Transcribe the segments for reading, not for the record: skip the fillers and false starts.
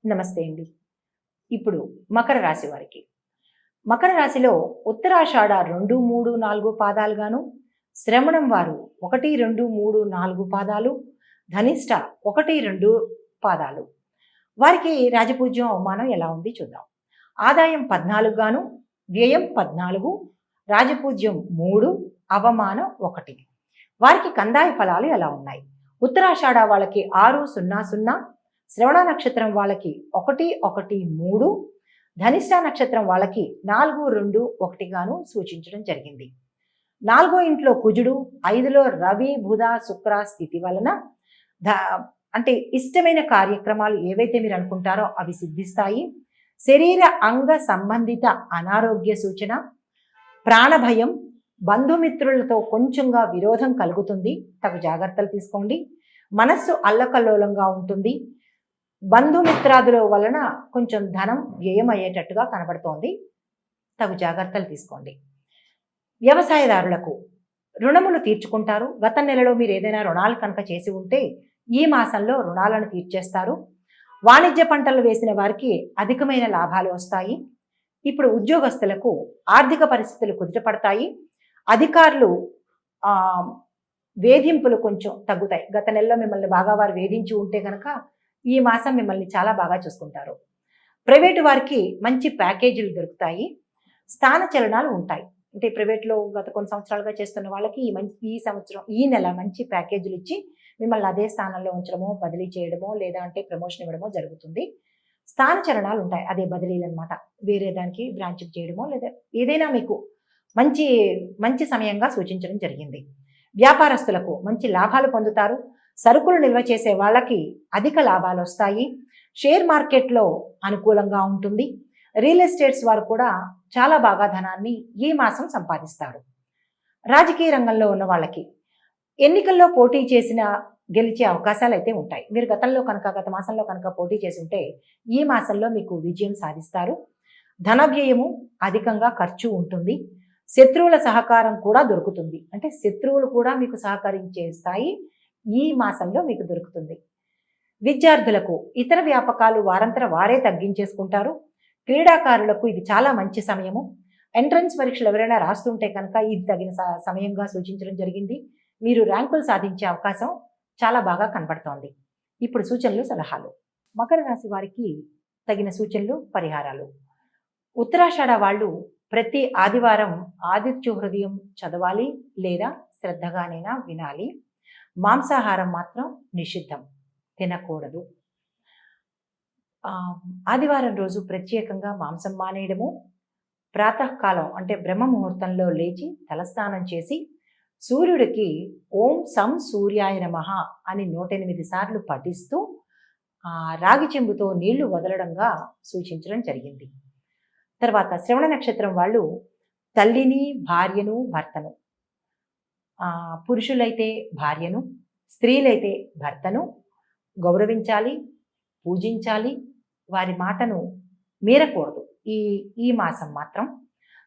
నమస్తే అండి. ఇప్పుడు మకర రాశి వారికి. మకర రాశిలో ఉత్తరాషాఢ 2, 3, 4 పాదాలుగాను, శ్రవణం వారు 1, 2, 3, 4 పాదాలు, ధనిష్ట 1, 2 పాదాలు. వారికి రాజపూజ్యం, అవమానం ఎలా ఉంది చూద్దాం. ఆదాయం 14 గాను, వ్యయం 14, రాజపూజ్యం 3, అవమానం 1. వారికి కందాయ ఫలాలు ఎలా ఉన్నాయి? ఉత్తరాషాఢ వాళ్ళకి 6, 0, 0, శ్రవణ నక్షత్రం వాళ్ళకి 1, 1, 3, ధనిష్ట నక్షత్రం వాళ్ళకి 4, 2, 1 గాను సూచించడం జరిగింది. 4వ ఇంట్లో కుజుడు, 5లో రవి, బుధ, శుక్ర స్థితి వలన అంటే ఇష్టమైన కార్యక్రమాలు ఏవైతే మీరు అనుకుంటారో అవి సిద్ధిస్తాయి. శరీర అంగ సంబంధిత అనారోగ్య సూచన, ప్రాణభయం, బంధుమిత్రులతో కొంచెంగా విరోధం కలుగుతుంది. తగు జాగ్రత్తలు తీసుకోండి. మనస్సు అల్లకల్లోలంగా ఉంటుంది. బంధుమిత్రాదుల వలన కొంచెం ధనం వ్యయం అయ్యేటట్టుగా కనబడుతోంది. తగు జాగ్రత్తలు తీసుకోండి. వ్యవసాయదారులకు రుణములు తీర్చుకుంటారు. గత నెలలో మీరు ఏదైనా రుణాలు కనుక చేసి ఉంటే ఈ మాసంలో రుణాలను తీర్చేస్తారు. వాణిజ్య పంటలు వేసిన వారికి అధికమైన లాభాలు వస్తాయి. ఇప్పుడు ఉద్యోగస్తులకు ఆర్థిక పరిస్థితులు కుదుటపడతాయి. అధికారులు వేధింపులు కొంచెం తగ్గుతాయి. గత నెలలో మిమ్మల్ని బాగా వారు వేధించి ఉంటే కనుక ఈ మాసం మిమ్మల్ని చాలా బాగా చూసుకుంటారు. ప్రైవేటు వారికి మంచి ప్యాకేజీలు దొరుకుతాయి. స్థాన చలనాలు ఉంటాయి. అంటే ప్రైవేట్లో గత కొన్ని సంవత్సరాలుగా చేస్తున్న వాళ్ళకి ఈ నెల మంచి ప్యాకేజీలు ఇచ్చి మిమ్మల్ని అదే స్థానంలో ఉంచడమో, బదిలీ చేయడమో, లేదా అంటే ప్రమోషన్ ఇవ్వడమో జరుగుతుంది. స్థాన చలనాలు ఉంటాయి. అదే బదిలీలు అనమాట. వేరే దానికి బ్రాంచ్కి చేయడమో, లేదా ఏదైనా మీకు మంచి మంచి సమయంగా సూచించడం జరిగింది. వ్యాపారస్తులకు మంచి లాభాలు పొందుతారు. సరుకులు నిల్వ చేసే వాళ్ళకి అధిక లాభాలు వస్తాయి. షేర్ మార్కెట్లో అనుకూలంగా ఉంటుంది. రియల్ ఎస్టేట్స్ వారు కూడా చాలా బాగా ధనాన్ని ఈ మాసం సంపాదిస్తారు. రాజకీయ రంగంలో ఉన్న వాళ్ళకి ఎన్నికల్లో పోటీ చేసిన గెలిచే అవకాశాలు అయితే ఉంటాయి. మీరు గత మాసంలో కనుక పోటీ చేసి ఉంటే ఈ మాసంలో మీకు విజయం సాధిస్తారు. ధన వ్యయము అధికంగా ఖర్చు ఉంటుంది. శత్రువుల సహకారం కూడా దొరుకుతుంది. అంటే శత్రువులు కూడా మీకు సహకరించే స్థాయి ఈ మాసంలో మీకు దొరుకుతుంది. విద్యార్థులకు ఇతర వ్యాపకాలు వారే తగ్గించేసుకుంటారు. క్రీడాకారులకు ఇది చాలా మంచి సమయము. ఎంట్రన్స్ పరీక్షలు ఎవరైనా రాస్తుంటే కనుక ఇది తగిన సమయంగా సూచించడం జరిగింది. మీరు ర్యాంకులు సాధించే అవకాశం చాలా బాగా కనబడుతోంది. ఇప్పుడు సూచనలు, సలహాలు. మకర రాశి వారికి తగిన సూచనలు, పరిహారాలు. ఉత్తరాషాఢ వాళ్ళు ప్రతి ఆదివారం ఆదిత్య హృదయం చదవాలి, లేదా శ్రద్ధగానైనా వినాలి. మాంసాహారం మాత్రం నిషిద్ధం, తినకూడదు. ఆదివారం రోజు ప్రత్యేకంగా మాంసం మానేయడము, ప్రాతకాలం అంటే బ్రహ్మ ముహూర్తంలో లేచి తలస్నానం చేసి సూర్యుడికి ఓం సం సూర్యాయ నమః అని 108 సార్లు పఠిస్తూ రాగి చెంబుతో నీళ్లు వదలడంగా సూచించడం జరిగింది. తర్వాత శ్రవణ నక్షత్రం వాళ్ళు తల్లిని, భార్యను, భర్తను, పురుషులైతే భార్యను, స్త్రీలైతే భర్తను గౌరవించాలి, పూజించాలి. వారి మాటను మీరకూడదు. ఈ మాసం మాత్రం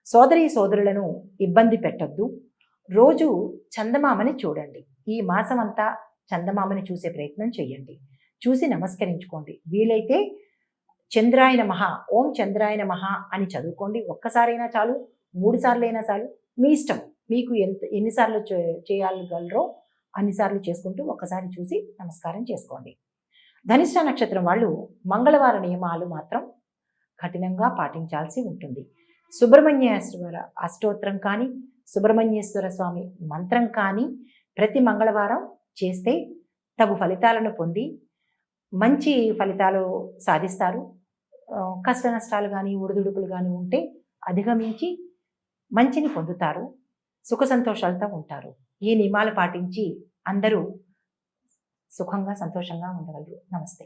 సోదరులను ఇబ్బంది పెట్టద్దు. రోజు చందమామని చూడండి. ఈ మాసం అంతా చందమామని చూసే ప్రయత్నం చేయండి. చూసి నమస్కరించుకోండి. వీలైతే చంద్రాయ నమః, ఓం చంద్రాయ నమః అని చదువుకోండి. ఒక్కసారైనా చాలు, 3 సార్లు అయినా చాలు, మీ ఇష్టం. మీకు ఎన్నిసార్లు చేయగలరో అన్నిసార్లు చేసుకుంటూ ఒక్కసారి చూసి నమస్కారం చేసుకోండి. ధనిష్ట నక్షత్రం వాళ్ళు మంగళవార నియమాలు మాత్రం కఠినంగా పాటించాల్సి ఉంటుంది. సుబ్రహ్మణ్యేశ్వర అష్టోత్తరం కానీ, సుబ్రహ్మణ్యేశ్వర స్వామి మంత్రం కానీ ప్రతి మంగళవారం చేస్తే తగు ఫలితాలను పొంది మంచి ఫలితాలు సాధిస్తారు. కష్ట నష్టాలు కానీ, ఒడిదుడుకులు కానీ ఉంటే అధిగమించి మంచిని పొందుతారు. సుఖ సంతోషాలతో ఉంటారు. ఈ నియమాలు పాటించి అందరూ సుఖంగా, సంతోషంగా ఉండగలరు. నమస్తే.